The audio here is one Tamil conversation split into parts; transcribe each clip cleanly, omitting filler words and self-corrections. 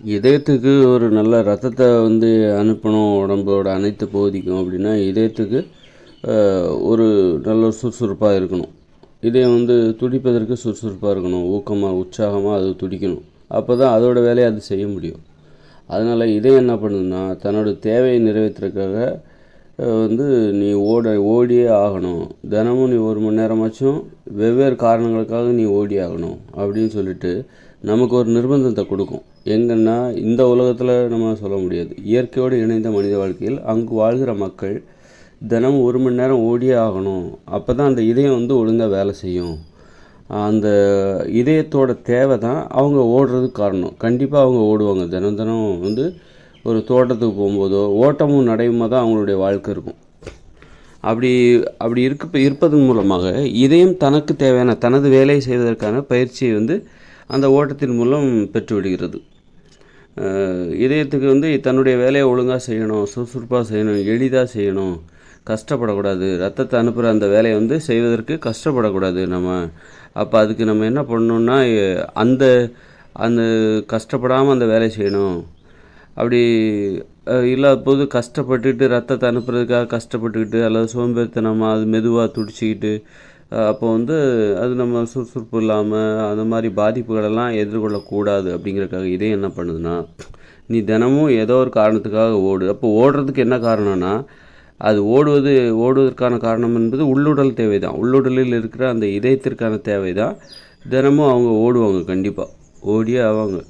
இதயத்துக்கு ஒரு நல்ல ரத்தத்தை வந்து அனுப்பணும் உடம்போட அனைத்து பகுதிக்கும் அப்படின்னா இதயத்துக்கு ஒரு நல்ல சுறுசுறுப்பாக இருக்கணும். இதயம் வந்து துடிப்பதற்கு சுறுசுறுப்பாக இருக்கணும், ஊக்கமாக உற்சாகமாக அது துடிக்கணும். அப்போ தான் அதோட வேலையை அது செய்ய முடியும். அதனால் இதயம் என்ன பண்ணுதுன்னா தன்னோட தேவையை நிறைவேற்றுறதுக்காக வந்து நீ ஓடியே ஆகணும். தினமும் நீ 1 மணி நேரமாச்சும் வெவ்வேறு காரணங்களுக்காக நீ ஓடி ஆகணும் அப்படின்னு சொல்லிட்டு நமக்கு ஒரு நிர்பந்தத்தை கொடுக்கும். எங்கன்னா இந்த உலகத்தில் நம்ம சொல்ல முடியாது. இயற்கையோடு இணைந்த மனித வாழ்க்கையில் அங்கு வாழ்கிற மக்கள் தினமும் 1 மணி நேரம் ஓடியே ஆகணும். அப்போ தான் அந்த இதயம் வந்து ஒழுங்காக வேலை செய்யும். அந்த இதயத்தோட தேவை தான் அவங்க ஓடுறதுக்கு காரணம். கண்டிப்பாக அவங்க ஓடுவாங்க. தினம் தினம் வந்து ஒரு தோட்டத்துக்கு போகும்போதோ ஓட்டமும் நடையுமா தான் அவங்களுடைய வாழ்க்கை இருக்கும். அப்படி அப்படி இருப்பதன் மூலமாக இதயம் தனக்கு தேவையான தனது வேலையை செய்வதற்கான பயிற்சியை வந்து அந்த ஓட்டத்தின் மூலம் பெற்றுவிடுகிறது. இதயத்துக்கு வந்து தன்னுடைய வேலையை ஒழுங்காக செய்யணும், சுறுசுறுப்பாக செய்யணும், எளிதாக செய்யணும், கஷ்டப்படக்கூடாது. ரத்தத்தை அனுப்புகிற அந்த வேலையை வந்து செய்வதற்கு கஷ்டப்படக்கூடாது நம்ம. அப்போ அதுக்கு நம்ம என்ன பண்ணணுன்னா அந்த அந்த கஷ்டப்படாமல் அந்த வேலையை செய்யணும். அப்படி இல்லாத போது கஷ்டப்பட்டுக்கிட்டு ரத்தத்தை அனுப்புறதுக்காக கஷ்டப்பட்டுக்கிட்டு அல்லது சோம்பேறித்தனமாக அது மெதுவாக துடிச்சிக்கிட்டு அப்போ வந்து அது நம்ம சுறுசுறுப்பு இல்லாமல் அந்த மாதிரி பாதிப்புகளெல்லாம் எதிர்கொள்ளக்கூடாது. அப்படிங்கிறதுக்காக இதே என்ன பண்ணுதுன்னா நீ தினமும் ஏதோ ஒரு காரணத்துக்காக ஓடு. அப்போ ஓடுறதுக்கு என்ன காரணம்னா அது ஓடுவதற்கான காரணம் என்பது உள்ளுடல் தேவை தான். உள்ளுடலில் இருக்கிற அந்த இதயத்திற்கான தேவை தான். தினமும் அவங்க ஓடுவாங்க, கண்டிப்பாக ஓடியே ஆவாங்க.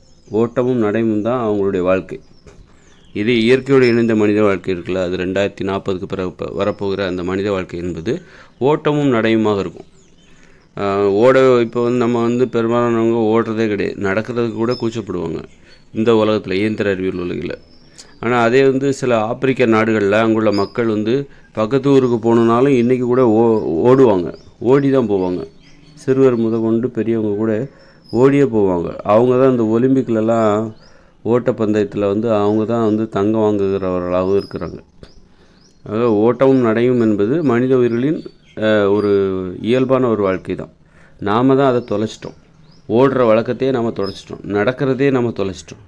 ஓட்டமும் நடைமும் தான் அவங்களுடைய வாழ்க்கை. இது இயற்கையோடு இணைந்த மனித வாழ்க்கை இருக்குல்ல, அது 2040க்கு பிறகு வரப்போகிற அந்த மனித வாழ்க்கை என்பது ஓட்டமும் நடையுமாக இருக்கும். இப்போ வந்து நம்ம வந்து பெரும்பாலானவங்க ஓடுறதே கிடையாது, நடக்கிறதுக்கு கூட கூச்சப்படுவாங்க இந்த உலகத்தில், இயந்திர அறிவியல் உலகில். ஆனால் அதே வந்து சில ஆப்பிரிக்க நாடுகளில் அங்குள்ள மக்கள் வந்து பக்கத்து ஊருக்கு போகணுன்னாலும் இன்றைக்கி கூட ஓடுவாங்க, ஓடி தான் போவாங்க. சிறுவர் முதற்கொண்டு பெரியவங்க கூட ஓடியே போவாங்க. அவங்க தான் இந்த ஒலிம்பிக்லலாம் ஓட்டப்பந்தயத்தில் வந்து அவங்க தான் வந்து தங்கம் வாங்குகிறவர்களாகவும் இருக்கிறாங்க. ஆக ஓட்டமும் நடையும் என்பது மனித உயிர்களின் ஒரு இயல்பான ஒரு வாழ்க்கை தான். நாம் தான் அதை தொலைச்சிட்டோம். ஓடுற வழக்கத்தையே நாம் தொலைச்சிட்டோம், நடக்கிறதே நம்ம தொலைச்சிட்டோம்.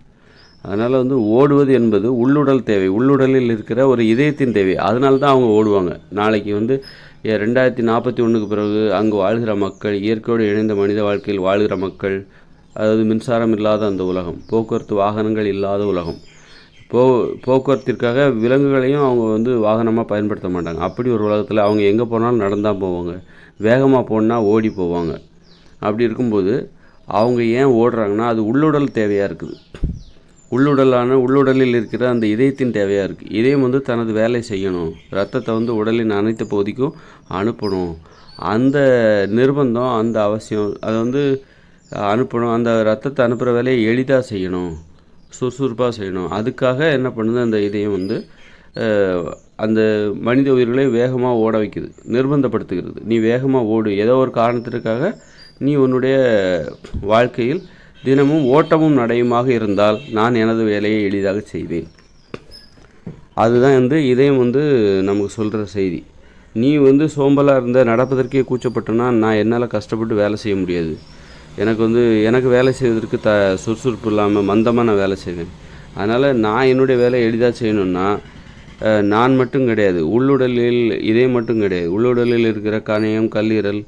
அதனால் வந்து ஓடுவது என்பது உள்ளுடல் தேவை, உள்ளுடலில் இருக்கிற ஒரு இதயத்தின் தேவை. அதனால தான் அவங்க ஓடுவாங்க. நாளைக்கு வந்து 2041க்கு பிறகு அங்கு வாழ்கிற மக்கள், இயற்கையோடு இணைந்த மனித வாழ்க்கையில் வாழ்கிற மக்கள், அதாவது மின்சாரம் இல்லாத அந்த உலகம், போக்குவரத்து வாகனங்கள் இல்லாத உலகம், போக்குவரத்திற்காக விலங்குகளையும் அவங்க வந்து வாகனமாக பயன்படுத்த மாட்டாங்க. அப்படி ஒரு உலகத்தில் அவங்க எங்கே போனாலும் நடந்தால் போவாங்க, வேகமாக போனால் ஓடி போவாங்க. அப்படி இருக்கும்போது அவங்க ஏன் ஓடுறாங்கன்னா அது உள்ளுடல் தேவையாக இருக்குது. உள்ளுடலில் இருக்கிற அந்த இதயத்தின் தேவையாக இருக்குது. இதயம் வந்து தனது வேலை செய்யணும், ரத்தத்தை வந்து உடலின் அனைத்து பகுதிக்கும் அனுப்பணும். அந்த நிர்பந்தம், அந்த அவசியம், அதை வந்து அனுப்பணும். அந்த ரத்தத்தை அனுப்புகிற வேலையை எளிதாக செய்யணும், சுறுசுறுப்பாக செய்யணும். அதுக்காக என்ன பண்ணுது அந்த இதயம் வந்து அந்த மனித உயிர்களை வேகமாக ஓட வைக்குது, நிர்பந்தப்படுத்துகிறது. நீ வேகமாக ஓடு, ஏதோ ஒரு காரணத்திற்காக நீ உன்னுடைய வாழ்க்கையில் தினமும் ஓட்டமும் நடையுமாக இருந்தால் நான் எனது வேலையை எளிதாக செய்வேன். அதுதான் வந்து இதயம் வந்து நமக்கு சொல்கிற செய்தி. நீ வந்து சோம்பலாக இருந்த, நடப்பதற்கே கூச்சப்பட்டனா நான் என்னால் கஷ்டப்பட்டு வேலை செய்ய முடியாது. எனக்கு வேலை செய்வதற்கு சுறுசுறுப்பு இல்லாமல் மந்தமாக நான் வேலை செய்வேன். அதனால் நான் என்னுடைய வேலையை எளிதாக செய்யணுன்னா நான் மட்டும் கிடையாது, உள்ளுடலில் இதயம் மட்டும் கிடையாது, உள்ளுடலில் இருக்கிற கணையம், கல்லீரல்,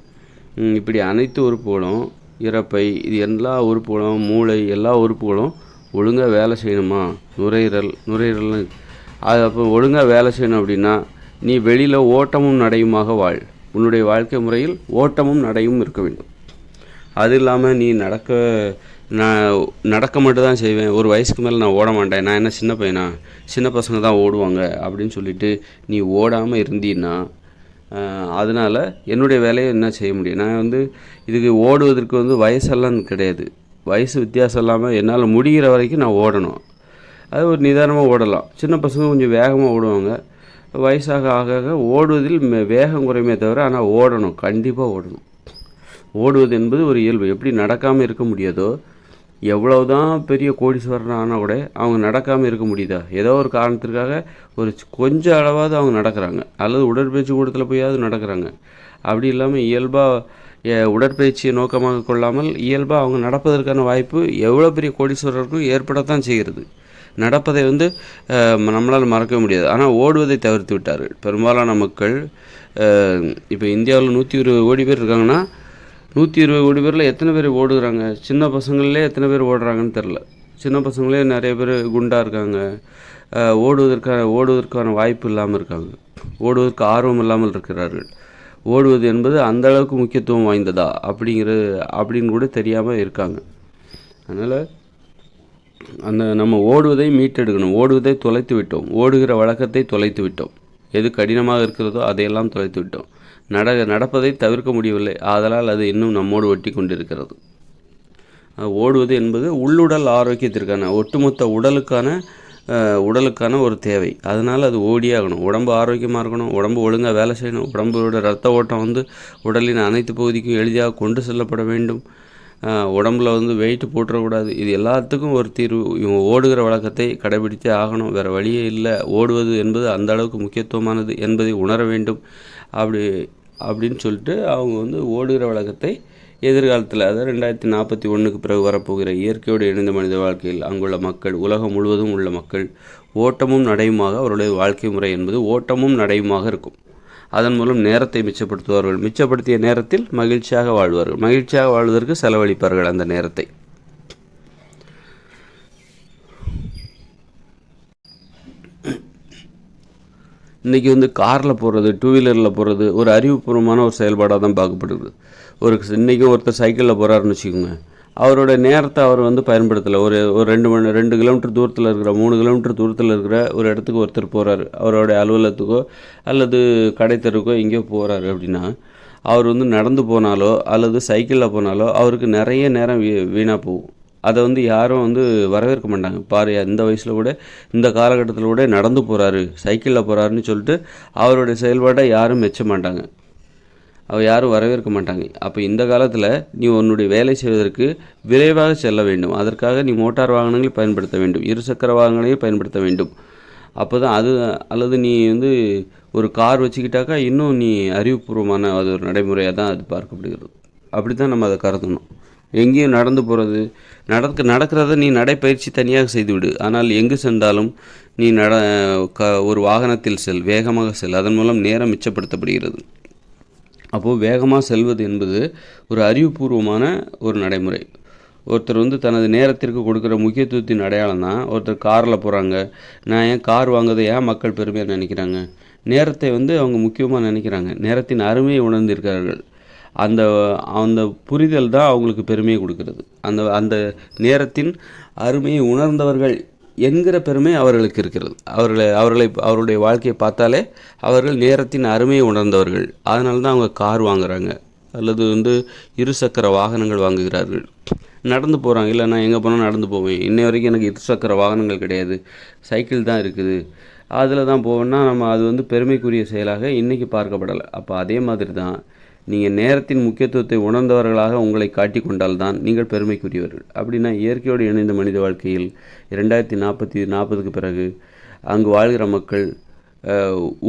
இப்படி அனைத்து உறுப்புகளும், இறப்பை, இது எல்லா உறுப்புகளும், மூளை, எல்லா உறுப்புகளும் ஒழுங்காக வேலை செய்யணுமா, நுரையீரல் அது அப்போ ஒழுங்காக வேலை செய்யணும். அப்படின்னா நீ வெளியில் ஓட்டமும் நடையுமாக வாழ். உன்னுடைய வாழ்க்கை முறையில் ஓட்டமும் நடையும் இருக்க வேண்டும். அது இல்லாமல் நீ நான் நடக்க மட்டும் தான் செய்வேன், ஒரு வயசுக்கு மேலே நான் ஓட மாட்டேன், நான் என்ன சின்ன பையனா, சின்ன பசங்க தான் ஓடுவாங்க அப்படின்னு சொல்லிட்டு நீ ஓடாமல் இருந்தீன்னா அதனால் என்னுடைய வேலையை என்ன செய்ய முடியும். நான் வந்து இதுக்கு ஓடுவதற்கு வந்து வயசெல்லாம் கிடையாது, வயசு வித்தியாசம் இல்லாமல் என்னால் முடிகிற வரைக்கும் நான் ஓடணும். அது ஒரு நிதானமாக ஓடலாம். சின்ன பசங்க கொஞ்சம் வேகமாக ஓடுவாங்க. வயசாக ஆக ஓடுவதில் வேகம் குறையுமே தவிர ஆனால் ஓடணும், கண்டிப்பாக ஓடணும். ஓடுவது என்பது ஒரு இயல்பு. எப்படி நடக்காமல் இருக்க முடியாதோ, எவ்வளவு தான் பெரிய கோடீஸ்வரன் ஆனால் கூட அவங்க நடக்காமல் இருக்க முடியுதா? ஏதோ ஒரு காரணத்திற்காக ஒரு கொஞ்சம் அளவாவது அவங்க நடக்கிறாங்க, அல்லது உடற்பயிற்சி கூடத்தில் போயாவது நடக்கிறாங்க. அப்படி இல்லாமல் உடற்பயிற்சியை நோக்கமாக கொள்ளாமல் இயல்பாக அவங்க நடப்பதற்கான வாய்ப்பு எவ்வளோ பெரிய கோடீஸ்வரருக்கும் ஏற்படத்தான் செய்கிறது. நடப்பதை நம்மளால் மறக்க முடியாது. ஆனால் ஓடுவதை தவிர்த்து விட்டார்கள் பெரும்பாலான மக்கள். இப்போ இந்தியாவில் 120 கோடி பேர் இருக்காங்கன்னா 120 கோடி பேரில் எத்தனை பேர் ஓடுகிறாங்க? சின்ன பசங்களே எத்தனை பேர் ஓடுறாங்கன்னு தெரில. சின்ன பசங்களே நிறைய பேர் குண்டாக இருக்காங்க. ஓடுவதற்கான வாய்ப்பு இல்லாமல் இருக்காங்க. ஓடுவதற்கு ஆர்வம் இல்லாமல் இருக்கிறார்கள். ஓடுவது என்பது அந்த அளவுக்கு முக்கியத்துவம் வாய்ந்ததா அப்படின்னு கூட தெரியாமல் இருக்காங்க. அதனால் நம்ம ஓடுவதை மீட்டெடுக்கணும். ஓடுவதை தொலைத்து விட்டோம். ஓடுகிற வழக்கத்தை தொலைத்து விட்டோம். எது கடினமாக இருக்கிறதோ அதையெல்லாம் தொலைத்து விட்டோம். நடப்பதை தவிர்க்க முடியவில்லை. ஆதலால் அது இன்னும் நம்மோடு ஒட்டி கொண்டிருக்கிறது. ஓடுவது என்பது உள்ளுடல் ஆரோக்கியத்திற்கான ஒட்டுமொத்த உடலுக்கான ஒரு தேவை. அதனால் அது ஓடியே ஆகணும். உடம்பு ஆரோக்கியமாக இருக்கணும். உடம்பு ஒழுங்காக வேலை செய்யணும். உடம்போட ரத்த ஓட்டம் உடலின் அனைத்து பகுதிக்கும் எளிதாக கொண்டு செல்லப்பட வேண்டும். உடம்பில் வெயிட் போட்டுறக்கூடாது. இது எல்லாத்துக்கும் ஒரு தீர்வு. இவங்க ஓடுகிற வழக்கத்தை கடைபிடித்தே ஆகணும். வேறு வழியே இல்லை. ஓடுவது என்பது அந்த அளவுக்கு முக்கியத்துவமானது என்பதை உணர வேண்டும். அப்படின்னு சொல்லிட்டு அவங்க ஓடுகிற வழக்கத்தை எதிர்காலத்தில், அதாவது 2041க்கு பிறகு வரப்போகிற இயற்கையோடு இணைந்த மனித வாழ்க்கையில் அங்குள்ள மக்கள், உலகம் முழுவதும் உள்ள மக்கள் ஓட்டமும் நடையுமாக அவருடைய வாழ்க்கை முறை என்பது ஓட்டமும் நடையுமாக இருக்கும். அதன் மூலம் நேரத்தை மிச்சப்படுத்துவார்கள். மிச்சப்படுத்திய நேரத்தில் மகிழ்ச்சியாக வாழ்வார்கள். மகிழ்ச்சியாக வாழ்வதற்கு செலவழிப்பார்கள் அந்த நேரத்தை. இன்றைக்கி காரில் போகிறது, டூ வீலரில் போகிறது ஒரு அறிவுபூர்வமான ஒரு செயல்பாடாக தான் பார்க்கப்படுது. இன்றைக்கி ஒருத்தர் சைக்கிளில் போகிறாருன்னு வச்சுக்கோங்க. அவரோட நேரத்தை அவர் பயன்படுத்தலை. ஒரு 2 கிலோமீட்டர் தூரத்தில் இருக்கிற 3 கிலோமீட்டர் தூரத்தில் இருக்கிற ஒரு இடத்துக்கு ஒருத்தர் போகிறாரு. அவரோட அலுவலகத்துக்கோ அல்லது கடைத்தெருக்கோ எங்கேயோ போகிறாரு அப்படின்னா, அவர் நடந்து போனாலோ அல்லது சைக்கிளில் போனாலோ அவருக்கு நிறைய நேரம் வீணாக போகும். அதை யாரும் வரவேற்க மாட்டாங்க. பாரு, இந்த வயசில் கூட, இந்த காலகட்டத்தில் கூட நடந்து போகிறாரு, சைக்கிளில் போகிறாருன்னு சொல்லிட்டு அவருடைய செயல்பாட்டை யாரும் மெச்ச மாட்டாங்க. யாரும் வரவேற்க மாட்டாங்க. அப்போ இந்த காலத்தில் நீ உன்னுடைய வேலை செய்வதற்கு விரைவாக செல்ல வேண்டும். அதற்காக நீ மோட்டார் வாகனங்களை பயன்படுத்த வேண்டும். இருசக்கர வாகனங்களையும் பயன்படுத்த வேண்டும். அப்போ தான் அல்லது நீ ஒரு கார் வச்சுக்கிட்டாக்கா இன்னும் நீ அறிவுபூர்வமான அது ஒரு நடைமுறையாக தான் அது பார்க்கப்படுகிறது. அப்படி தான் நம்ம அதை கருதணும். எங்கேயும் நடந்து போகிறது, நடக்கிறத நீ நடைப்பயிற்சி தனியாக செய்துவிடு. ஆனால் எங்கு சென்றாலும் நீ ஒரு வாகனத்தில் செல், வேகமாக செல். அதன் மூலம் நேரம் மிச்சப்படுத்தப்படுகிறது. அப்போது வேகமாக செல்வது என்பது ஒரு அறிவுபூர்வமான ஒரு நடைமுறை. ஒருத்தர் தனது நேரத்திற்கு கொடுக்குற முக்கியத்துவத்தின் அடையாளம் தான். ஒருத்தர் காரில் போகிறாங்க. நான் ஏன் கார் வாங்குறதை ஏன் மக்கள் பெருமையாக நினைக்கிறாங்க? நேரத்தை அவங்க முக்கியமாக நினைக்கிறாங்க. நேரத்தின் அருமையை உணர்ந்திருக்கிறார்கள். அந்த புரிதல் தான் அவங்களுக்கு பெருமையை கொடுக்கிறது. அந்த நேரத்தின் அருமையை உணர்ந்தவர்கள் என்கிற பெருமை அவர்களுக்கு இருக்கிறது. அவருடைய வாழ்க்கையை பார்த்தாலே அவர்கள் நேரத்தின் அருமையை உணர்ந்தவர்கள். அதனால தான் அவங்க கார் வாங்குகிறாங்க அல்லது இருசக்கர வாகனங்கள் வாங்குகிறார்கள். நடந்து போகிறாங்க. இல்லை, நான் எங்கே போனால் நடந்து போவேன். இன்னை வரைக்கும் எனக்கு இருசக்கர வாகனங்கள் கிடையாது, சைக்கிள் தான் இருக்குது, அதில் தான் போவேன்னா நம்ம அது பெருமைக்குரிய செயலாக இன்றைக்கி பார்க்கப்படலை. அப்போ அதே மாதிரி தான் நீங்கள் நேரத்தின் முக்கியத்துவத்தை உணர்ந்தவர்களாக உங்களை காட்டிக்கொண்டால்தான் நீங்கள் பெருமைக்குரியவர்கள். அப்படின்னா இயற்கையோடு இணைந்த மனித வாழ்க்கையில் 2040க்கு பிறகு அங்கு வாழ்கிற மக்கள்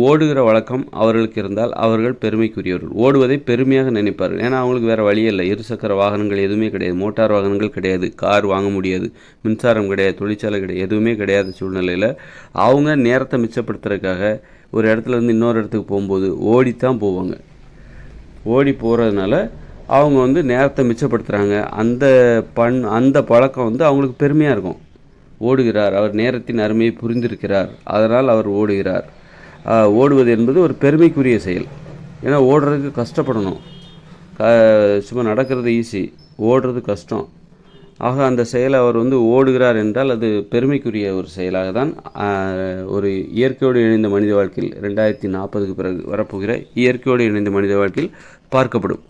ஓடுகிற வழக்கம் அவர்களுக்கு இருந்தால் அவர்கள் பெருமைக்குரியவர்கள். ஓடுவதை பெருமையாக நினைப்பார்கள். ஏன்னா அவங்களுக்கு வேறு வழியே இல்லை. இருசக்கர வாகனங்கள் எதுவுமே கிடையாது, மோட்டார் வாகனங்கள் கிடையாது, கார் வாங்க முடியாது, மின்சாரம் கிடையாது, தொழிற்சாலை கிடையாது, எதுவுமே கிடையாத சூழ்நிலையில் அவங்க நேரத்தை மிச்சப்படுத்துறதுக்காக ஒரு இடத்துலேருந்து இன்னொரு இடத்துக்கு போகும்போது ஓடித்தான் போவாங்க. ஓடி போகிறதுனால அவங்க நேரத்தை மிச்சப்படுத்துகிறாங்க. அந்த பழக்கம் அவங்களுக்கு பெருமையாக இருக்கும். ஓடுகிறார், அவர் நேரத்தின் அருமையை புரிந்திருக்கிறார், அதனால் அவர் ஓடுகிறார். ஓடுவது என்பது ஒரு பெருமைக்குரிய செயல். ஏன்னா ஓடுறதுக்கு கஷ்டப்படணும். சும்மா நடக்கிறது ஈஸி, ஓடுறது கஷ்டம். ஆக அந்த செயலை அவர் ஓடுகிறார் என்றால் அது பெருமைக்குரிய ஒரு செயலாக தான் ஒரு இயற்கையோடு இணைந்த மனித வாழ்க்கையில் 2040க்கு பிறகு வரப்போகிற இயற்கையோடு இணைந்த மனித வாழ்க்கையில் பார்க்கப்படும்,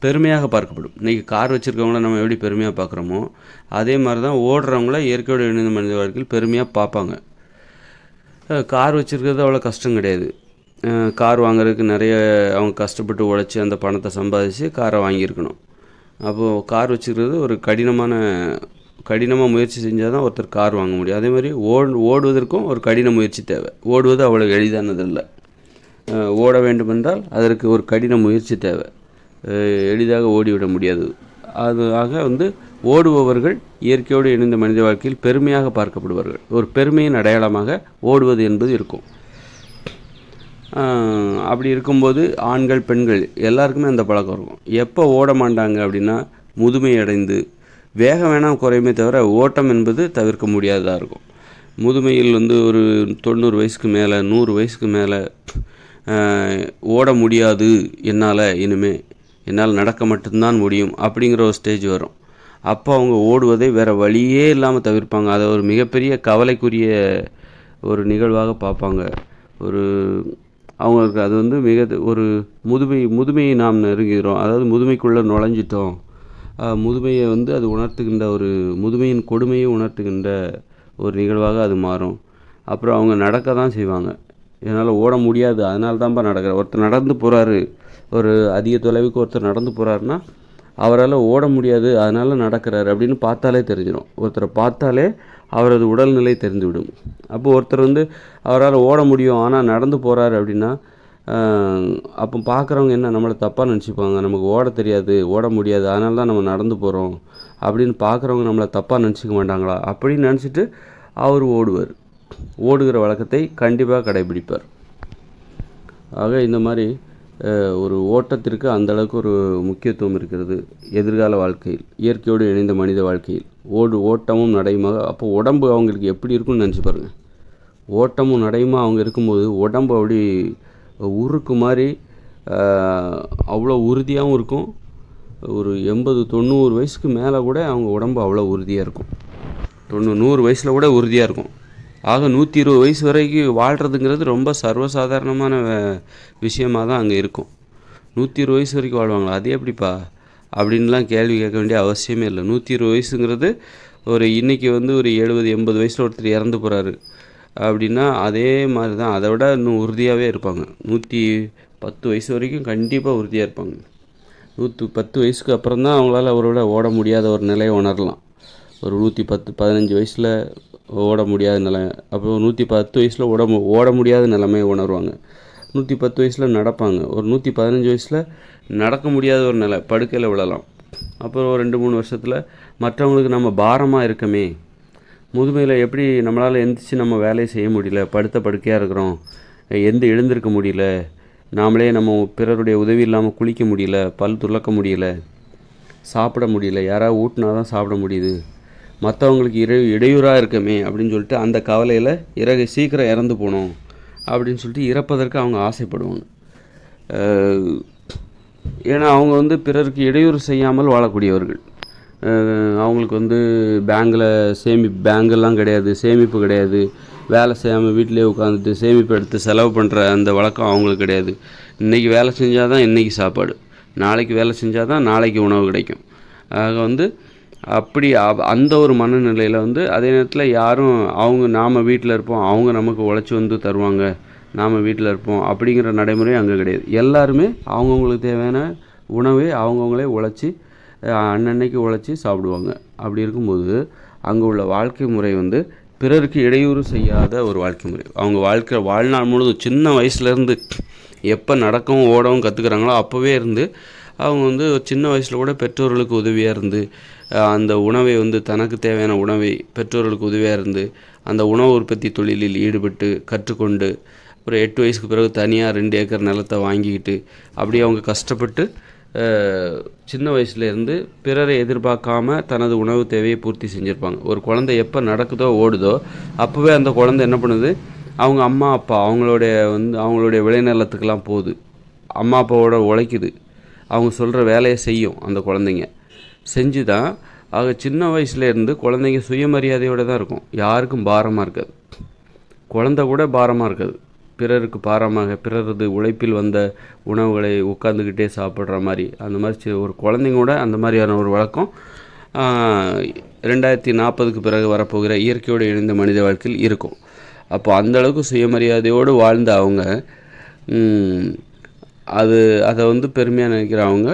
பெருமையாக பார்க்கப்படும். இன்றைக்கி கார் வச்சுருக்கவங்கள நம்ம எப்படி பெருமையாக பார்க்குறோமோ அதே மாதிரி தான் ஓடுறவங்கள இயற்கையோடு இணைந்த மனித வாழ்க்கையில் பெருமையாக பார்ப்பாங்க. கார் வச்சுருக்கிறது அவ்வளோ கஷ்டம் கிடையாது. கார் வாங்குறதுக்கு நிறைய அவங்க கஷ்டப்பட்டு உழைச்சி அந்த பணத்தை சம்பாதிச்சு காரை வாங்கியிருக்கணும். அப்போது கார் வச்சுக்கிறது ஒரு கடினமாக முயற்சி செஞ்சால் தான் ஒருத்தர் கார் வாங்க முடியும். அதே மாதிரி ஓடுவதற்கும் ஒரு கடின முயற்சி தேவை. ஓடுவது அவ்வளோ எளிதானதில்லை. ஓட வேண்டுமென்றால் அதற்கு ஒரு கடின முயற்சி தேவை. எளிதாக ஓடிவிட முடியாது. ஆக வந்து ஓடுபவர்கள் இயற்கையோடு இணைந்த மனித வாழ்க்கையில் பெருமையாக பார்க்கப்படுவார்கள். ஒரு பெருமையின் அடையாளமாக ஓடுவது என்பது இருக்கும். அப்படி இருக்கும்போது ஆண்கள் பெண்கள் எல்லாருக்குமே அந்த பழக்கம் இருக்கும். எப்போ ஓட மாட்டாங்க அப்படின்னா, முதுமை அடைந்து வேகம் வேணால் குறையுமே தவிர ஓட்டம் என்பது தவிர்க்க முடியாததாக இருக்கும். முதுமையில் வந்து ஒரு 90 வயசுக்கு மேலே 100 வயசுக்கு மேலே ஓட முடியாது, என்னால் நடக்க மட்டும்தான் முடியும் அப்படிங்கிற ஒரு ஸ்டேஜ் வரும். அப்போ அவங்க ஓடுவதை வேறு வழியே இல்லாமல் தவிர்ப்பாங்க. அதை ஒரு மிகப்பெரிய கவலைக்குரிய ஒரு நிகழ்வாக பார்ப்பாங்க. அவங்களுக்கு அது வந்து ஒரு முதுமையை நாம் நெருங்குகிறோம், அதாவது முதுமைக்குள்ளே நுழைஞ்சிட்டோம். முதுமையை வந்து அது உணர்த்துகின்ற முதுமையின் கொடுமையை உணர்த்துகின்ற ஒரு நிகழ்வாக அது மாறும். அப்புறம் அவங்க நடக்க தான் செய்வாங்க. என்னால் ஓட முடியாது, அதனால தான்ப்பா நடக்கிறேன். ஒருத்தர் நடந்து போகிறாரு, ஒரு அதிக தொலைவுக்கு ஒருத்தர் நடந்து போகிறாருன்னா அவரால் ஓட முடியாது, அதனால் நடக்கிறாரு அப்படின்னு பார்த்தாலே தெரிஞ்சிடும். ஒருத்தரை பார்த்தாலே அவரது உடல்நிலை தெரிந்துவிடும். அப்போது ஒருத்தர் வந்து அவரால் ஓட முடியும் ஆனால் நடந்து போகிறாரு அப்படின்னா, அப்போ பார்க்குறவங்க என்ன நம்மளை தப்பாக நினச்சிப்பாங்க. நமக்கு ஓட தெரியாது, ஓட முடியாது, அதனால தான் நம்ம நடந்து போகிறோம் அப்படின்னு பார்க்குறவங்க நம்மளை தப்பாக நினச்சிக்க மாட்டாங்களா அப்படின்னு நினச்சிட்டு அவர் ஓடுவார். ஓடுகிற வழக்கத்தை கண்டிப்பாக கடைபிடிப்பார். ஆக இந்த மாதிரி ஒரு ஓட்டத்திற்கு அந்தளவுக்கு ஒரு முக்கியத்துவம் இருக்கிறது எதிர்கால வாழ்க்கையில், இயற்கையோடு இணைந்த மனித வாழ்க்கையில். ஓட்டமும் நடையுமாக அப்போ உடம்பு அவங்களுக்கு எப்படி இருக்குன்னு நினச்சி பாருங்கள். ஓட்டமும் நடையுமா அவங்க இருக்கும்போது உடம்பு அப்படி உருக்கு மாதிரி அவ்வளோ உறுதியாகவும் இருக்கும். ஒரு 80-90 வயசுக்கு மேலே கூட அவங்க உடம்பு அவ்வளோ உறுதியாக இருக்கும். 100 வயசில் கூட உறுதியாக இருக்கும். ஆக 120 வயசு வரைக்கும் வாழ்கிறதுங்கிறது ரொம்ப சர்வசாதாரணமான விஷயமாக தான் அங்கே இருக்கும். 120 வயசு வரைக்கும் வாழ்வாங்களா, அது எப்படிப்பா அப்படின்லாம் கேள்வி கேட்க வேண்டிய அவசியமே இல்லை. 120 வயசுங்கிறது இன்றைக்கி வந்து ஒரு 70-80 வயசில் ஒருத்தர் இறந்து போகிறாரு அப்படின்னா அதே மாதிரி தான், அதை விட இன்னும் உறுதியாகவே இருப்பாங்க. 110 வயசு வரைக்கும் கண்டிப்பாக உறுதியாக இருப்பாங்க. 110 வயசுக்கு அப்புறம் தான் அவங்களால அவரோட ஓட முடியாத ஒரு நிலையை உணரலாம். ஒரு 110-15 வயசில் ஓட முடியாத நிலை, அப்புறம் 110 வயசில் ஓட முடியாத நிலைமையை உணர்வாங்க. 110 வயசில் நடப்பாங்க. ஒரு 115 வயசில் நடக்க முடியாத ஒரு நிலை, படுக்கையில் விழலாம். அப்புறம் ஒரு 2-3 வருஷத்தில் மற்றவங்களுக்கு நம்ம பாரமாக இருக்கமே, முதுமையில் எப்படி நம்மளால் எந்திரிச்சு நம்ம வேலையை செய்ய முடியல, படுத்த படுக்கையாக இருக்கிறோம், எழுந்திருக்க முடியல, நாமளே நம்ம பிறருடைய உதவி இல்லாமல் குளிக்க முடியல, பல் துலக்க முடியல, சாப்பிட முடியல, யாராவது ஊட்டினா தான் சாப்பிட முடியுது, மற்றவங்களுக்கு இடையூறாக இருக்கமே அப்படின்னு சொல்லிட்டு அந்த கவலையில் சீக்கிரம் இறந்து போகணும் அப்படின்னு சொல்லிட்டு இறப்பதற்கு அவங்க ஆசைப்படுவாங்க. ஏன்னா அவங்க வந்து பிறருக்கு இடையூறு செய்யாமல் வாழக்கூடியவர்கள். அவங்களுக்கு வந்து பேங்கெல்லாம் கிடையாது, சேமிப்பு கிடையாது, வேலை செய்யாமல் வீட்டிலே உட்காந்துட்டு சேமிப்பு எடுத்து செலவு பண்ணுற அந்த வழக்கம் அவங்களுக்கு கிடையாது. இன்றைக்கி வேலை செஞ்சால் தான் இன்றைக்கி சாப்பாடு, நாளைக்கு வேலை செஞ்சால் தான் நாளைக்கு உணவு கிடைக்கும். ஆக வந்து அப்படி அந்த ஒரு மனநிலையில் வந்து அதே நேரத்தில் நாம் வீட்டில் இருப்போம், அவங்க நமக்கு உழைச்சி வந்து தருவாங்க, நாம் வீட்டில் இருப்போம் அப்படிங்கிற நடைமுறை அங்கே கிடையாது. எல்லாருமே அவங்கவுங்களுக்கு தேவையான உணவை அவங்கவுங்களே உழைச்சி அன்னன்னைக்கு உழைச்சி சாப்பிடுவாங்க. அப்படி இருக்கும்போது அங்கே உள்ள வாழ்க்கை முறை வந்து பிறருக்கு இடையூறு செய்யாத ஒரு வாழ்க்கை முறை. அவங்க வாழ்நாள் முழுவதும் சின்ன வயசுலேருந்து எப்போ நடக்கவும் ஓடவும் கற்றுக்குறாங்களோ அப்போவே இருந்து அவங்க வந்து சின்ன வயசில் கூட பெற்றோர்களுக்கு உதவியாக இருந்து அந்த உணவை வந்து தனக்கு தேவையான உணவை பெற்றோர்களுக்கு உதவியாக இருந்து அந்த உணவு உற்பத்தி தொழிலில் ஈடுபட்டு கற்றுக்கொண்டு அப்புறம் 8 வயசுக்கு பிறகு தனியாக 2 ஏக்கர் நிலத்தை வாங்கிக்கிட்டு அப்படி அவங்க கஷ்டப்பட்டு சின்ன வயசுலேருந்து பிறரை எதிர்பார்க்காம தனது உணவு தேவையை பூர்த்தி செஞ்சுருப்பாங்க. ஒரு குழந்தை எப்போ நடக்குதோ ஓடுதோ அப்போவே அந்த குழந்தை என்ன பண்ணுது, அவங்க அம்மா அப்பா அவங்களுடைய விளைநிலத்துக்கெல்லாம் போகுது, அம்மா அப்பாவோட உழைக்குது, அவங்க சொல்கிற வேலையை செய்யும். அந்த குழந்தைங்க செஞ்சு தான் ஆக சின்ன வயசுலேருந்து குழந்தைங்க சுயமரியாதையோடு தான் இருக்கும். யாருக்கும் பாரமாக இருக்காது, குழந்தை கூட பாரமாக இருக்காது. பிறருக்கு பாரமாக பிறரது உழைப்பில் வந்த உணவுகளை உட்காந்துக்கிட்டே சாப்பிட்ற மாதிரி அந்த மாதிரி ஒரு குழந்தைங்க கூட அந்த மாதிரியான ஒரு வழக்கம் 2040க்கு பிறகு வரப்போகிற இயற்கையோடு இணைந்த மனித வாழ்க்கையில் இருக்கும். அப்போ அந்தளவுக்கு சுயமரியாதையோடு வாழ்ந்த அவங்க அதை வந்து பெருமையாக நினைக்கிறவங்க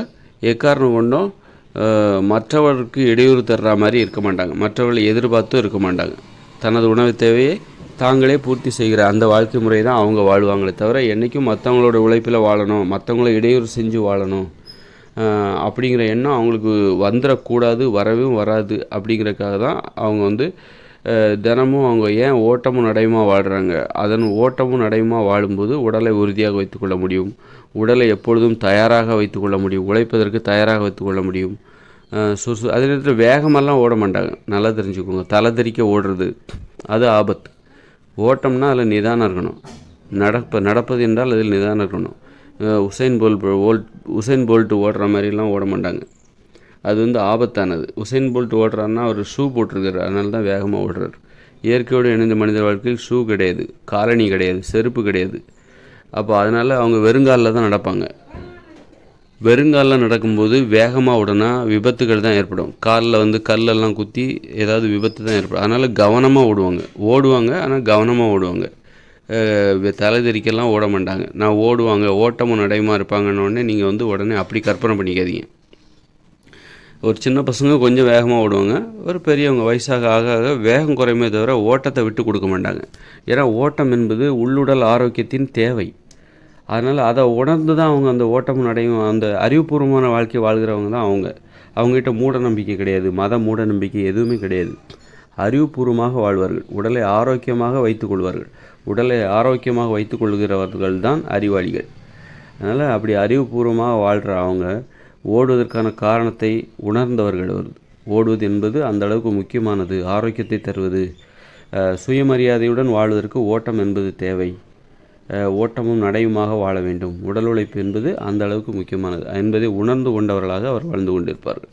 எக்காரணம் கொண்டும் மற்றவர்களுக்கு இடையூறு தர்ற மாதிரி இருக்க மாட்டாங்க, மற்றவர்களை எதிர்பார்த்தும் இருக்க மாட்டாங்க. தனது உணவு தேவையை தாங்களே பூர்த்தி செய்கிற அந்த வாழ்க்கை முறை தான் அவங்க வாழ்வாங்களே தவிர என்றைக்கும் மற்றவங்களோட உழைப்பில் வாழணும், மற்றவங்கள இடையூறு செஞ்சு வாழணும் அப்படிங்கிற எண்ணம் அவங்களுக்கு வந்துடக்கூடாது, வரவும் வராது. அப்படிங்கிறதுக்காக தான் அவங்க வந்து தினமும் அவங்க ஏன் ஓட்டமும் நடையுமா வாழ்கிறாங்க. அதன் ஓட்டமும் நடையுமா வாழும்போது உடலை உறுதியாக வைத்துக்கொள்ள முடியும், உடலை எப்பொழுதும் தயாராக வைத்துக்கொள்ள முடியும், உழைப்பதற்கு தயாராக வைத்துக்கொள்ள முடியும். அதே நேரத்தில் வேகமெல்லாம் ஓட மாட்டாங்க. நல்லா தெரிஞ்சுக்கோங்க. தலை தெறிக்க ஓடுறது அது ஆபத்து. ஓட்டம்னா அதில் நிதானம் இருக்கணும். நடப்பது என்றால் அதில் நிதானம் இருக்கணும். உசைன் போல்ட் ஓடுற மாதிரிலாம் ஓட மாட்டாங்க. அது வந்து ஆபத்தானது. உசைன் போல்ட் ஓடுறாருன்னா அவர் ஷூ போட்டிருக்காரு, அதனால தான் வேகமாக ஓடுறாரு. இயற்கையோடு இணைந்த மனித வாழ்க்கையில் ஷூ கிடையாது, காலணி கிடையாது, செருப்பு கிடையாது. அப்போ அதனால் அவங்க வெறுங்காலில் தான் நடப்பாங்க. வெறுங்காலில் நடக்கும்போது வேகமாக ஓடனா விபத்துகள் தான் ஏற்படும். காலில் வந்து கல்லெல்லாம் குத்தி ஏதாவது விபத்து தான் ஏற்படும். அதனால் கவனமாக ஓடுவாங்க. ஆனால் கவனமாக ஓடுவாங்க. தலைதெறிக்கெல்லாம் ஓட மாட்டாங்க. நான் ஓடுவாங்க, ஓட்டமும் நடையுமா இருப்பாங்கன்னொடனே நீங்கள் வந்து உடனே அப்படி கற்பனை பண்ணிக்காதீங்க. ஒரு சின்ன பசங்க கொஞ்சம் வேகமாக ஓடுவாங்க. ஒரு பெரியவங்க வயசாக ஆக ஆக வேகம் குறையுமே தவிர ஓட்டத்தை விட்டு கொடுக்க மாட்டாங்க. ஏன்னா ஓட்டம் என்பது உள்ளுடல் ஆரோக்கியத்தின் தேவை. அதனால் அதை உணர்ந்து தான் அவங்க அந்த ஓட்டமும் நடையும் அந்த அறிவுபூர்வமான வாழ்க்கை வாழ்கிறவங்க தான் அவங்ககிட்ட மூட நம்பிக்கை கிடையாது, மத மூட நம்பிக்கை எதுவுமே கிடையாது. அறிவுபூர்வமாக வாழ்வார்கள், உடலை ஆரோக்கியமாக வைத்துக்கொள்வார்கள். உடலை ஆரோக்கியமாக வைத்துக்கொள்கிறவர்கள் தான் அறிவாளிகள். அதனால் அப்படி அறிவுபூர்வமாக வாழ்கிற அவங்க ஓடுவதற்கான காரணத்தை உணர்ந்தவர்கள். ஓடுவது என்பது அந்த அளவுக்கு முக்கியமானது, ஆரோக்கியத்தை தருவது. சுயமரியாதையுடன் வாழ்வதற்கு ஓட்டம் என்பது தேவை. ஓட்டமும் நடையுமாக வாழ வேண்டும். உடல் உழைப்பு என்பது அந்த அளவுக்கு முக்கியமானது என்பதை உணர்ந்து கொண்டவர்களாக அவர் வாழ்ந்து கொண்டிருப்பார்கள்.